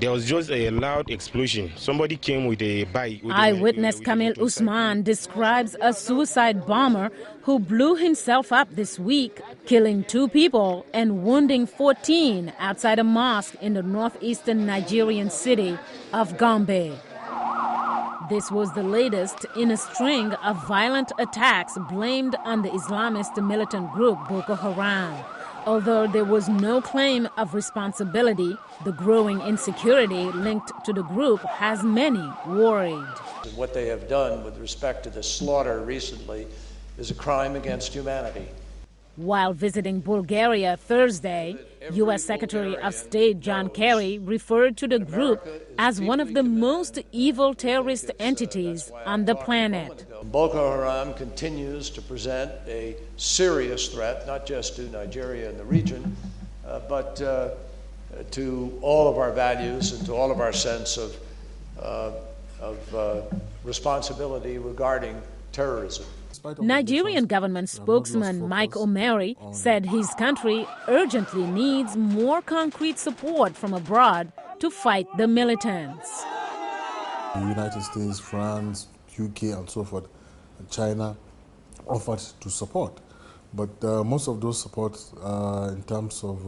There was just a loud explosion. Somebody came with a bike. Eyewitness Kamil Usman describes a suicide bomber who blew himself up this week, killing 2 people and wounding 14 outside a mosque in the northeastern Nigerian city of Gombe. This was the latest in a string of violent attacks blamed on the Islamist militant group Boko Haram. Although there was no claim of responsibility, the growing insecurity linked to the group has many worried. What they have done with respect to the slaughter recently is a crime against humanity. While visiting Bulgaria Thursday, U.S. Secretary of State John Kerry referred to the group as one of the most evil terrorist entities on the planet. Boko Haram continues to present a serious threat, not just to Nigeria and the region, but to all of our values and to all of our sense of responsibility regarding terrorism. Nigerian government spokesman Mike Omeri said his country urgently needs more concrete support from abroad to fight the militants. The United States, France, UK and so forth, and China offered to support. But most of those supports in terms of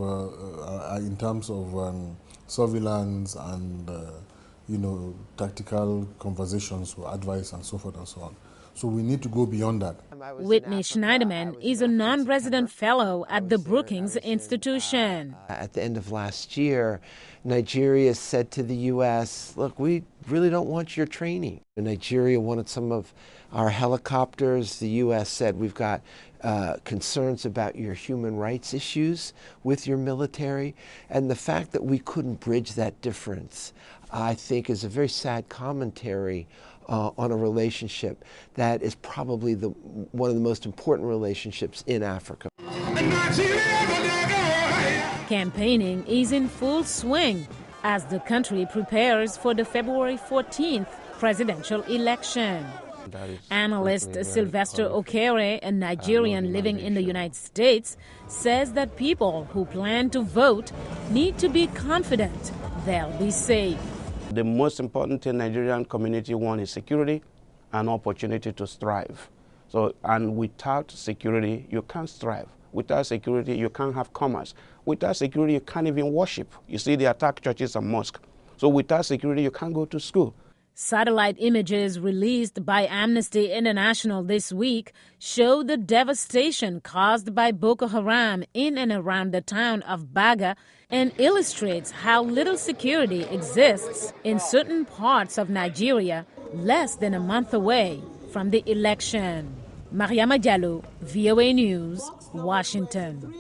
surveillance and tactical conversations or advice and so forth and so on. So we need to go beyond that. Whitney Schneiderman is a non-resident fellow at the Brookings Institution. At the end of last year, Nigeria said to the U.S., look, we really don't want your training. Nigeria wanted some of our helicopters. The U.S. said, we've got concerns about your human rights issues with your military. And the fact that we couldn't bridge that difference, I think, is a very sad commentary on a relationship that is probably one of the most important relationships in Africa. Campaigning is in full swing as the country prepares for the February 14th presidential election. Analyst Sylvester Okere, a Nigerian living in the United States, says that people who plan to vote need to be confident they'll be safe. The most important thing Nigerian community wants is security and opportunity to strive. And without security, you can't strive. Without security, you can't have commerce. Without security, you can't even worship. You see, they attack churches and mosques. So without security, you can't go to school. Satellite images released by Amnesty International this week show the devastation caused by Boko Haram in and around the town of Biya and illustrates how little security exists in certain parts of Nigeria less than a month away from the election. Mariama Diallo, VOA News, Washington.